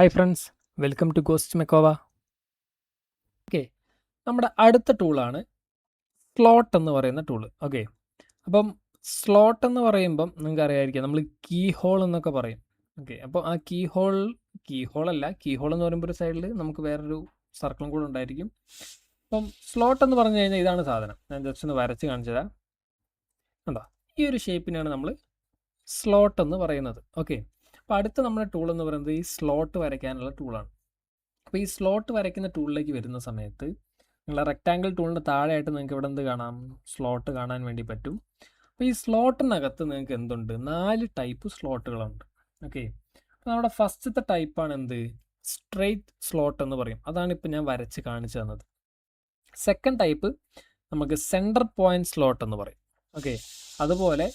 Hi friends, welcome to ഗോസ്റ്റ് മെക്കോവ. Okay, നമ്മുടെ അടുത്ത ടൂളാണ് സ്ലോട്ട് എന്ന് പറയുന്ന ടൂള്. ഓക്കെ, അപ്പം സ്ലോട്ട് എന്ന് പറയുമ്പം നിങ്ങൾക്ക് അറിയാമായിരിക്കാം, നമ്മൾ കീ ഹോൾ എന്നൊക്കെ പറയും. ഓക്കെ, അപ്പോൾ ആ കീ ഹോൾ എന്ന് പറയുമ്പോൾ ഒരു സൈഡിൽ നമുക്ക് വേറൊരു സർക്കിളും കൂടെ ഉണ്ടായിരിക്കും. അപ്പം സ്ലോട്ട് എന്ന് പറഞ്ഞു കഴിഞ്ഞാൽ ഇതാണ് സാധനം. ഞാൻ ജസ്റ്റ് ഒന്ന് വരച്ച് കാണിച്ചു തരാം. കണ്ടോ, ഈ ഒരു ഷേപ്പിനാണ് നമ്മൾ സ്ലോട്ട് എന്ന് പറയുന്നത്. ഓക്കെ, അപ്പോൾ അടുത്ത നമ്മുടെ ടൂൾ എന്ന് പറയുന്നത് ഈ സ്ലോട്ട് വരയ്ക്കാനുള്ള ടൂളാണ്. അപ്പോൾ ഈ സ്ലോട്ട് വരയ്ക്കുന്ന ടൂളിലേക്ക് വരുന്ന സമയത്ത് നിങ്ങൾ റെക്റ്റാങ്കിൾ ടൂളിൻ്റെ താഴെയായിട്ട് നിങ്ങൾക്ക് ഇവിടെ എന്ത് കാണാം, സ്ലോട്ട് കാണാൻ വേണ്ടി പറ്റും. അപ്പോൾ ഈ സ്ലോട്ടിനകത്ത് നിങ്ങൾക്ക് എന്തുണ്ട്, 4 ടൈപ്പ് സ്ലോട്ടുകളുണ്ട്. ഓക്കെ, അപ്പോൾ നമ്മുടെ ഫസ്റ്റത്തെ ടൈപ്പാണ് എന്ത്, സ്ട്രെയിറ്റ് സ്ലോട്ട് എന്ന് പറയും. അതാണ് ഇപ്പോൾ ഞാൻ വരച്ച് കാണിച്ചു തന്നത്. സെക്കൻഡ് ടൈപ്പ് നമുക്ക് സെൻറ്റർ പോയിന്റ് സ്ലോട്ട് എന്ന് പറയും. ഓക്കെ, അതുപോലെ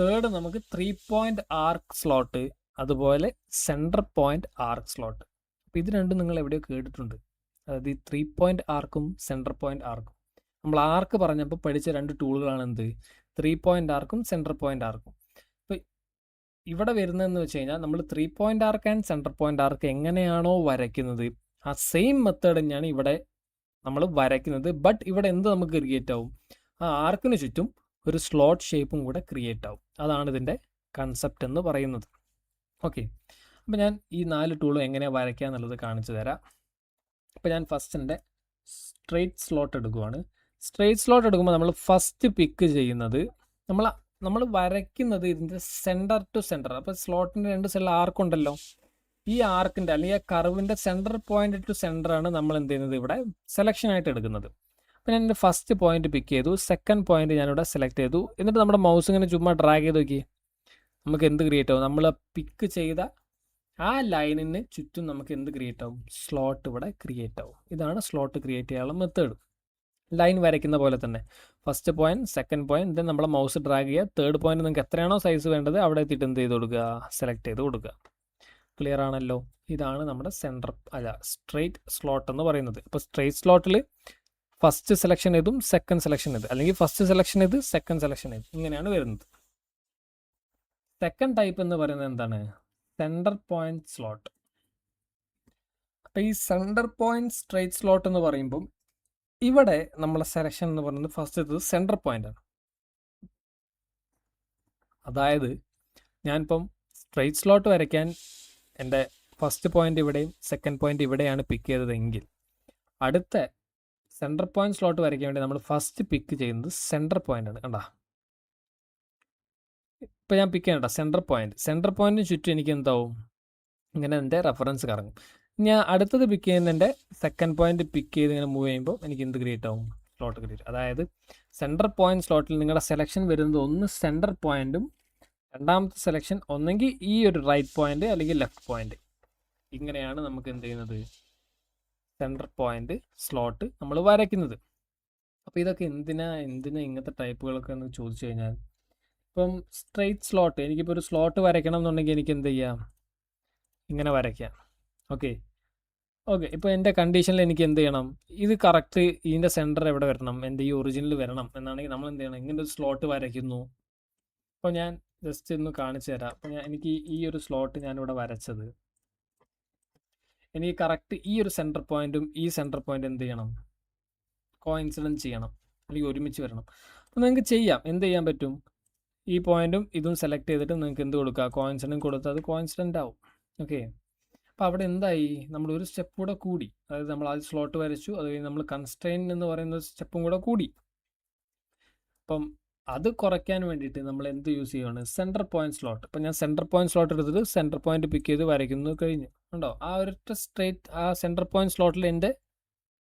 തേർഡ് നമുക്ക് 3 പോയിന്റ് ആർക്ക് സ്ലോട്ട്, അതുപോലെ സെൻറ്റർ പോയിന്റ് ആർക്ക് സ്ലോട്ട്. അപ്പോൾ ഇത് രണ്ടും നിങ്ങൾ എവിടെയോ കേട്ടിട്ടുണ്ട്. അതായത് ഈ 3 പോയിന്റ് ആർക്കും സെൻറ്റർ പോയിന്റ് ആർക്കും. നമ്മൾ ആർക്ക് പറഞ്ഞപ്പോൾ പഠിച്ച 2 ടൂളുകളാണ് എന്ത്, 3 പോയിന്റ് ആർക്കും സെൻറ്റർ പോയിന്റ് ആർക്കും. അപ്പോൾ ഇവിടെ വരുന്നതെന്ന് വെച്ച് കഴിഞ്ഞാൽ നമ്മൾ 3 point arc and centre point ആർക്ക് എങ്ങനെയാണോ വരയ്ക്കുന്നത് ആ സെയിം മെത്തേഡ് തന്നെയാണ് ഇവിടെ നമ്മൾ വരയ്ക്കുന്നത്. ബട്ട് ഇവിടെ എന്ത് നമുക്ക് ക്രിയേറ്റ് ആവും, ആ ആർക്കിന് ചുറ്റും ഒരു സ്ലോട്ട് ഷേപ്പും കൂടെ ക്രിയേറ്റ് ആവും. അതാണ് ഇതിൻ്റെ കൺസെപ്റ്റ് എന്ന് പറയുന്നത്. ഓക്കെ, അപ്പോൾ ഞാൻ ഈ 4 ടൂളും എങ്ങനെയാണ് വരയ്ക്കുക എന്നുള്ളത് കാണിച്ചു തരാം. അപ്പോൾ ഞാൻ ഫസ്റ്റിൻ്റെ സ്ട്രെയിറ്റ് സ്ലോട്ട് എടുക്കുവാണ്. സ്ട്രെയിറ്റ് സ്ലോട്ട് എടുക്കുമ്പോൾ നമ്മൾ ഫസ്റ്റ് പിക്ക് ചെയ്യുന്നത് നമ്മൾ വരയ്ക്കുന്നത് ഇതിൻ്റെ സെൻറ്റർ ടു സെൻറ്റർ. അപ്പോൾ സ്ലോട്ടിൻ്റെ 2 സൈഡിൽ ആർക്കുണ്ടല്ലോ, ഈ ആർക്കിൻ്റെ അല്ലെങ്കിൽ ആ കർവിൻ്റെ സെൻറ്റർ പോയിന്റ് ടു സെൻറ്ററാണ് നമ്മൾ എന്ത് ചെയ്യുന്നത്, ഇവിടെ സെലക്ഷനായിട്ട് എടുക്കുന്നത്. അപ്പോൾ ഞാൻ എൻ്റെ ഫസ്റ്റ് പോയിന്റ് പിക്ക് ചെയ്തു, സെക്കൻഡ് പോയിന്റ് ഞാനിവിടെ സെലക്ട് ചെയ്തു. എന്നിട്ട് നമ്മുടെ മൗസ് ഇങ്ങനെ ചുമ്മാ ഡ്രാഗ് ചെയ്ത് നോക്കി, നമുക്ക് എന്ത് ക്രിയേറ്റ് ആവും, നമ്മൾ പിക്ക് ചെയ്ത ആ ലൈനിന് ചുറ്റും നമുക്ക് എന്ത് ക്രിയേറ്റ് ആവും, സ്ലോട്ട് ഇവിടെ ക്രിയേറ്റ് ആവും. ഇതാണ് സ്ലോട്ട് ക്രിയേറ്റ് ചെയ്യാനുള്ള മെത്തേഡ്. ലൈൻ വരയ്ക്കുന്ന പോലെ തന്നെ first point, second point, then നമ്മളെ മൗസ് ഡ്രാഗ് ചെയ്യുക. തേർഡ് പോയിന്റ് നിങ്ങൾക്ക് എത്രയാണോ സൈസ് വേണ്ടത് അവിടെ എത്തിയിട്ട് എന്ത് ചെയ്ത് കൊടുക്കുക, സെലക്ട് ചെയ്ത് കൊടുക്കുക. ക്ലിയർ ആണല്ലോ. ഇതാണ് നമ്മുടെ സ്ട്രെയിറ്റ് സ്ലോട്ട് എന്ന് പറയുന്നത്. അപ്പോൾ സ്ട്രെയിറ്റ് സ്ലോട്ടിൽ ഫസ്റ്റ് സെലക്ഷൻ ഇതും സെക്കൻഡ് സെലക്ഷൻ ഇത്, അല്ലെങ്കിൽ ഫസ്റ്റ് സെലക്ഷൻ ഇത് സെക്കൻഡ് സെലക്ഷൻ ഇത്, ഇങ്ങനെയാണ് വരുന്നത്. സെക്കൻഡ് ടൈപ്പ് എന്ന് പറയുന്നത് എന്താണ്, സെൻറ്റർ പോയിന്റ് സ്ലോട്ട്. അപ്പോൾ ഈ സെൻറ്റർ പോയിന്റ് സ്ട്രെയിറ്റ് സ്ലോട്ട് എന്ന് പറയുമ്പം ഇവിടെ നമ്മളെ സെലക്ഷൻ എന്ന് പറയുന്നത് ഫസ്റ്റ് ഇത് സെൻറ്റർ പോയിന്റ് ആണ്. അതായത് ഞാനിപ്പം സ്ട്രെയിറ്റ് സ്ലോട്ട് വരയ്ക്കാൻ എൻ്റെ ഫസ്റ്റ് പോയിന്റ് ഇവിടെയും സെക്കൻഡ് പോയിന്റ് ഇവിടെയാണ് പിക്ക് ചെയ്തതെങ്കിൽ അടുത്ത സെൻറ്റർ പോയിന്റ് സ്ലോട്ട് വരയ്ക്കാൻ വേണ്ടി നമ്മൾ ഫസ്റ്റ് പിക്ക് ചെയ്യുന്നത് സെൻറ്റർ പോയിന്റ് ആണ്. കണ്ടാ, ഇപ്പോൾ ഞാൻ പിക്ക് ചെയ്യണ്ട സെൻറ്റർ പോയിന്റിന് ചുറ്റും എനിക്ക് എന്താവും, ഇങ്ങനെ എൻ്റെ റെഫറൻസ് കറങ്ങും. ഞാൻ അടുത്തത് പിക്ക് ചെയ്യുന്നതിൻ്റെ സെക്കൻഡ് പോയിന്റ് പിക്ക് ചെയ്ത് ഇങ്ങനെ മൂവ് ചെയ്യുമ്പോൾ എനിക്ക് എന്ത് ക്രിയേറ്റ് ആവും, സ്ലോട്ട് ക്രിയേറ്റ്. അതായത് സെൻറ്റർ പോയിന്റ് സ്ലോട്ടിൽ നിങ്ങളുടെ സെലക്ഷൻ വരുന്നത് ഒന്ന് സെൻറ്റർ പോയിന്റും രണ്ടാമത്തെ സെലക്ഷൻ ഒന്നെങ്കിൽ ഈ ഒരു റൈറ്റ് പോയിന്റ് അല്ലെങ്കിൽ ലെഫ്റ്റ് പോയിന്റ്. ഇങ്ങനെയാണ് നമുക്ക് എന്ത് ചെയ്യുന്നത്, സെൻറ്റർ പോയിന്റ് സ്ലോട്ട് നമ്മൾ വരയ്ക്കുന്നത്. അപ്പോൾ ഇതൊക്കെ എന്തിനാ ഇങ്ങനത്തെ ടൈപ്പുകളൊക്കെ എന്ന് ചോദിച്ചു കഴിഞ്ഞാൽ, ഇപ്പം സ്ട്രെയിറ്റ് സ്ലോട്ട് എനിക്കിപ്പോൾ ഒരു സ്ലോട്ട് വരയ്ക്കണം എന്നുണ്ടെങ്കിൽ എനിക്ക് എന്ത് ചെയ്യാം, ഇങ്ങനെ വരയ്ക്കാം. ഓക്കെ, ഇപ്പോൾ എൻ്റെ കണ്ടീഷനിൽ എനിക്ക് എന്ത് ചെയ്യണം, ഇത് കറക്റ്റ് ഇതിൻ്റെ സെൻറ്റർ എവിടെ വരണം, എൻ്റെ ഈ ഒറിജിനൽ വരണം എന്നാണെങ്കിൽ നമ്മൾ എന്ത് ചെയ്യണം, ഇങ്ങനെ ഒരു സ്ലോട്ട് വരയ്ക്കുന്നു. അപ്പോൾ ഞാൻ ജസ്റ്റ് ഒന്ന് കാണിച്ചു തരാം. അപ്പോൾ എനിക്ക് ഈ ഒരു സ്ലോട്ട് ഞാനിവിടെ വരച്ചത്, എനിക്ക് കറക്റ്റ് ഈ ഒരു സെൻറ്റർ പോയിന്റും ഈ സെൻറ്റർ പോയിന്റ് എന്ത് ചെയ്യണം, കോയിൻസിഡൻസ് ചെയ്യണം, അല്ലെങ്കിൽ ഒരുമിച്ച് വരണം. അപ്പോൾ നിങ്ങൾക്ക് ചെയ്യാം, എന്ത് ചെയ്യാൻ പറ്റും, ഈ പോയിന്റും ഇതും സെലക്ട് ചെയ്തിട്ട് നിങ്ങൾക്ക് എന്ത് കൊടുക്കുക, കോയിൻസിഡൻറ്റ് കൊടുത്താൽ അത് കോയിൻസിഡൻ്റ് ആവും. ഓക്കെ, അപ്പോൾ അവിടെ എന്തായി, നമ്മൾ ഒരു സ്റ്റെപ്പ് കൂടെ കൂടി. അതായത് നമ്മൾ ആദ്യം സ്ലോട്ട് വരച്ചു, അത് കഴിഞ്ഞ് നമ്മൾ കൺസ്ട്രെയിൻ എന്ന് പറയുന്ന സ്റ്റെപ്പും കൂടെ കൂടി. അപ്പം അത് കുറയ്ക്കാൻ വേണ്ടിയിട്ട് നമ്മൾ എന്ത് യൂസ് ചെയ്യുകയാണ്, സെൻറ്റർ പോയിന്റ് സ്ലോട്ട്. അപ്പം ഞാൻ സെൻറ്റർ പോയിന്റ് സ്ലോട്ട് എടുത്തിട്ട് സെൻറ്റർ പോയിന്റ് പിക്ക് ചെയ്ത് വരയ്ക്കുന്നത് കഴിഞ്ഞു. ഉണ്ടോ, ആ ഒരൊറ്റ സ്ട്രെയിറ്റ് ആ സെൻറ്റർ പോയിന്റ് സ്ലോട്ടിൽ എൻ്റെ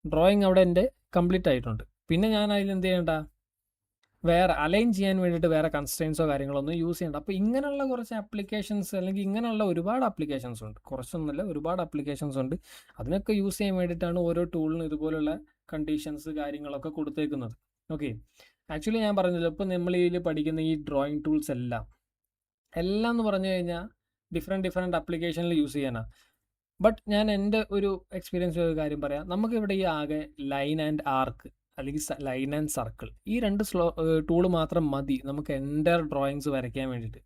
ഡ്രോയിങ് അവിടെ എൻ്റെ കംപ്ലീറ്റ് ആയിട്ടുണ്ട്. പിന്നെ ഞാൻ അതിൽ എന്ത് ചെയ്യേണ്ട, വേറെ അലൈൻ ചെയ്യാൻ വേണ്ടിയിട്ട് വേറെ കൺസ്ട്രെയിൻസോ കാര്യങ്ങളോ ഒന്നും യൂസ് ചെയ്യേണ്ട. അപ്പോൾ ഇങ്ങനെയുള്ള കുറച്ച് ആപ്ലിക്കേഷൻസ്, അല്ലെങ്കിൽ ഇങ്ങനെയുള്ള ഒരുപാട് ആപ്ലിക്കേഷൻസ് ഉണ്ട്, കുറച്ചൊന്നുമില്ല ഒരുപാട് ആപ്ലിക്കേഷൻസ് ഉണ്ട്. അതിനൊക്കെ യൂസ് ചെയ്യാൻ വേണ്ടിയിട്ടാണ് ഓരോ ടൂളിനും ഇതുപോലുള്ള കണ്ടീഷൻസ് കാര്യങ്ങളൊക്കെ കൊടുത്തേക്കുന്നത്. ഓക്കെ, ആക്ച്വലി ഞാൻ പറഞ്ഞല്ലോ, ഇപ്പോൾ നമ്മൾ ഇതിൽ പഠിക്കുന്ന ഈ ഡ്രോയിങ് ടൂൾസ് എല്ലാം എന്ന് പറഞ്ഞു കഴിഞ്ഞാൽ ഡിഫറെൻറ്റ് ആപ്ലിക്കേഷനിൽ യൂസ് ചെയ്യാനാണ്. ബട്ട് ഞാൻ എൻ്റെ ഒരു എക്സ്പീരിയൻസ് ഒരു കാര്യം പറയാം. നമുക്കിവിടെ ഈ ആകെ ലൈൻ ആൻഡ് ആർക്ക് അല്ലെങ്കിൽ ലൈൻ ആൻഡ് സർക്കിൾ, ഈ 2 ടൂള് മാത്രം മതി നമുക്ക് എൻ്റെ ഡ്രോയിങ്സ് വരയ്ക്കാൻ വേണ്ടിയിട്ട്.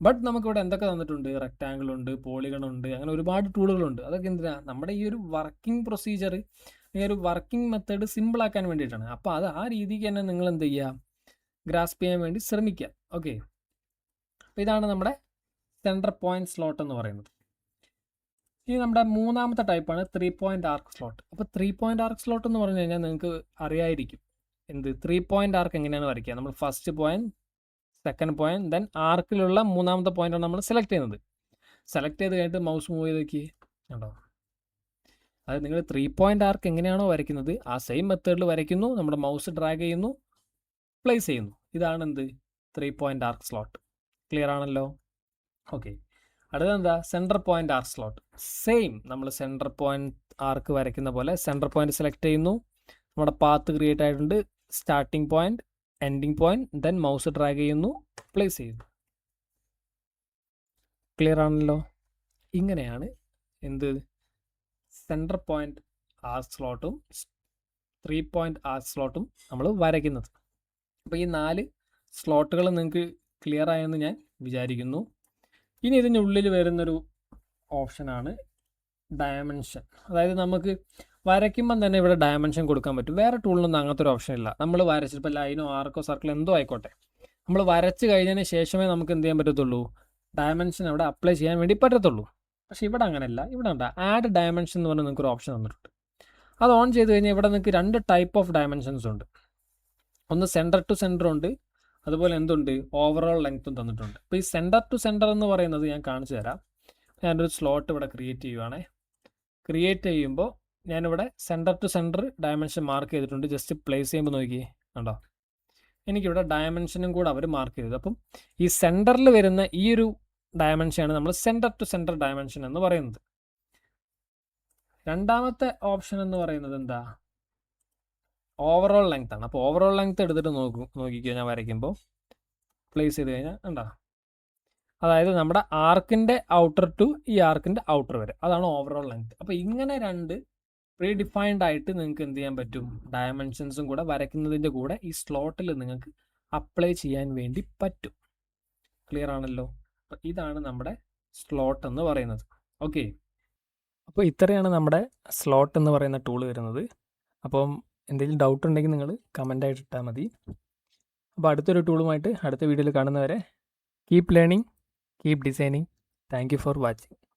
ബട്ട് നമുക്കിവിടെ എന്തൊക്കെ തന്നിട്ടുണ്ട്? റെക്റ്റാങ്കിൾ ഉണ്ട്, പോളിഗൺ ഉണ്ട്, അങ്ങനെ ഒരുപാട് ടൂളുകളുണ്ട്. അതൊക്കെ എന്തിനാ? നമ്മുടെ ഈ ഒരു വർക്കിംഗ് പ്രൊസീജിയർ, ഈ ഒരു വർക്കിംഗ് മെത്തേഡ് സിമ്പിൾ ആക്കാൻ വേണ്ടിയിട്ടാണ്. അപ്പോൾ അത് ആ രീതിക്ക് തന്നെ നിങ്ങൾ എന്ത് ചെയ്യുക? ഗ്രാസ്പ് ചെയ്യാൻ വേണ്ടി ശ്രമിക്കുക. ഓക്കെ, അപ്പോൾ ഇതാണ് നമ്മുടെ സെൻറ്റർ പോയിന്റ് സ്ലോട്ട് എന്ന് പറയുന്നത്. ഇനി നമ്മുടെ മൂന്നാമത്തെ ടൈപ്പാണ് 3 പോയിന്റ് ആർക്ക് സ്ലോട്ട്. അപ്പോൾ 3 പോയിന്റ് ആർക്ക് സ്ലോട്ട് എന്ന് പറഞ്ഞു കഴിഞ്ഞാൽ നിങ്ങൾക്ക് അറിയായിരിക്കും എന്ത് 3 പോയിന്റ് ആർക്ക് എങ്ങനെയാണ് വരയ്ക്കുക. നമ്മൾ first point, second point, then ആർക്കിലുള്ള മൂന്നാമത്തെ പോയിന്റാണ് നമ്മൾ സെലക്ട് ചെയ്യുന്നത്. സെലക്ട് ചെയ്ത് കഴിഞ്ഞിട്ട് മൗസ് മൂവ് ചെയ്ത് നോക്കി കണ്ടോ. അതായത് നിങ്ങൾ 3 പോയിന്റ് ആർക്ക് എങ്ങനെയാണോ വരയ്ക്കുന്നത് ആ സെയിം മെത്തേഡിൽ വരയ്ക്കുന്നു, നമ്മുടെ മൗസ് ഡ്രാഗ് ചെയ്യുന്നു, പ്ലേസ് ചെയ്യുന്നു. ഇതാണ് എന്ത് 3 പോയിന്റ് ആർക്ക് സ്ലോട്ട്. ക്ലിയർ ആണല്ലോ? ഓക്കെ, അടുത്തെന്താ? Centre point arc slot. Same നമ്മൾ സെൻറ്റർ പോയിന്റ് ആർക്ക് വരയ്ക്കുന്ന പോലെ സെൻറ്റർ പോയിന്റ് സെലക്ട് ചെയ്യുന്നു, നമ്മുടെ പാത്ത് ക്രിയേറ്റ് ആയിട്ടുണ്ട്, starting point, ending point, then mouse drag ചെയ്യുന്നു, പ്ലേസ് ചെയ്യുന്നു. ക്ലിയർ ആണല്ലോ? ഇങ്ങനെയാണ് എന്ത് സെൻറ്റർ പോയിന്റ് ആർക്ക് സ്ലോട്ടും 3 പോയിന്റ് ആർക്ക് സ്ലോട്ടും നമ്മൾ വരയ്ക്കുന്നത്. അപ്പോൾ ഈ 4 സ്ലോട്ടുകൾ നിങ്ങൾക്ക് ക്ലിയർ ആയെന്ന് ഞാൻ വിചാരിക്കുന്നു. ഇനി ഇതിനുള്ളിൽ വരുന്നൊരു ഓപ്ഷനാണ് ഡയമെൻഷൻ. അതായത് നമുക്ക് വരയ്ക്കുമ്പം തന്നെ ഇവിടെ ഡയമെൻഷൻ കൊടുക്കാൻ പറ്റും. വേറെ ടൂളിനൊന്നും അങ്ങനത്തെ ഒരു ഓപ്ഷൻ ഇല്ല. നമ്മൾ വരച്ചിപ്പോൾ ലൈനോ ആർക്കോ സർക്കിളോ എന്തോ ആയിക്കോട്ടെ, നമ്മൾ വരച്ച് കഴിഞ്ഞതിന് ശേഷമേ നമുക്ക് എന്ത് ചെയ്യാൻ പറ്റത്തുള്ളൂ? ഡയമെൻഷൻ അവിടെ അപ്ലൈ ചെയ്യാൻ വേണ്ടി പറ്റത്തുള്ളൂ. പക്ഷേ ഇവിടെ അങ്ങനെയല്ല. ഇവിടെ ഉണ്ട് ആഡ് ഡയമെൻഷൻ എന്ന് പറഞ്ഞാൽ നിങ്ങൾക്ക് ഒരു ഓപ്ഷൻ തന്നിട്ടുണ്ട്. അത് ഓൺ ചെയ്ത് കഴിഞ്ഞാൽ ഇവിടെ നിങ്ങൾക്ക് 2 ടൈപ്പ് ഓഫ് ഡയമെൻഷൻസ് ഉണ്ട്. ഒന്ന് സെൻറ്റർ ടു സെൻറ്റർ ഉണ്ട്, അതുപോലെ എന്തുണ്ട്? ഓവറോൾ ലെങ്ത്തും തന്നിട്ടുണ്ട്. അപ്പോൾ ഈ സെൻറ്റർ ടു സെൻറ്റർ എന്ന് പറയുന്നത് ഞാൻ കാണിച്ചു തരാം. ഞാനൊരു സ്ലോട്ട് ഇവിടെ ക്രിയേറ്റ് ചെയ്യുവാണേ. ക്രിയേറ്റ് ചെയ്യുമ്പോൾ ഞാനിവിടെ centre to centre dimension mark ചെയ്തിട്ടുണ്ട്. ജസ്റ്റ് പ്ലേസ് ചെയ്യുമ്പോൾ നോക്കിയേ കണ്ടോ, എനിക്കിവിടെ ഡയമെൻഷനും കൂടെ അവർ മാർക്ക് ചെയ്തത്. അപ്പം ഈ സെൻറ്ററിൽ വരുന്ന ഈ ഒരു ഡയമെൻഷനാണ് നമ്മൾ സെൻറ്റർ ടു സെൻറ്റർ ഡയമെൻഷൻ എന്ന് പറയുന്നത്. രണ്ടാമത്തെ ഓപ്ഷൻ എന്ന് പറയുന്നത് എന്താ? ഓവറോൾ ലെങ്ത് ആണ്. അപ്പോൾ ഓവറോൾ ലെങ്ത് എടുത്തിട്ട് നോക്കിക്കോ, ഞാൻ വരയ്ക്കുമ്പോൾ പ്ലേസ് ചെയ്ത് കഴിഞ്ഞാൽ കണ്ടോ, അതായത് നമ്മുടെ ആർക്കിൻ്റെ ഔട്ടർ ടു ഈ ആർക്കിൻ്റെ ഔട്ടർ വരെ, അതാണ് ഓവറോൾ ലെങ്ത്. അപ്പോൾ ഇങ്ങനെ 2 പ്രീ ഡിഫൈൻഡ് ആയിട്ട് നിങ്ങൾക്ക് എന്ത് ചെയ്യാൻ പറ്റും? ഡയമെൻഷൻസും കൂടെ വരയ്ക്കുന്നതിൻ്റെ കൂടെ ഈ സ്ലോട്ടിൽ നിങ്ങൾക്ക് അപ്ലൈ ചെയ്യാൻ വേണ്ടി പറ്റും. ക്ലിയർ ആണല്ലോ? അപ്പോൾ ഇതാണ് നമ്മുടെ സ്ലോട്ട് എന്ന് പറയുന്നത്. ഓക്കെ, അപ്പോൾ ഇത്രയാണ് നമ്മുടെ സ്ലോട്ട് എന്ന് പറയുന്ന ടൂൾ വരുന്നത്. അപ്പം എന്തെങ്കിലും ഡൗട്ട് ഉണ്ടെങ്കിൽ നിങ്ങൾ കമൻ്റായിട്ട് ഇട്ടാൽ മതി. അപ്പോൾ അടുത്തൊരു ടൂളുമായിട്ട് അടുത്ത വീഡിയോയിൽ കാണുന്നവരെ keep learning, keep designing. Thank you for watching.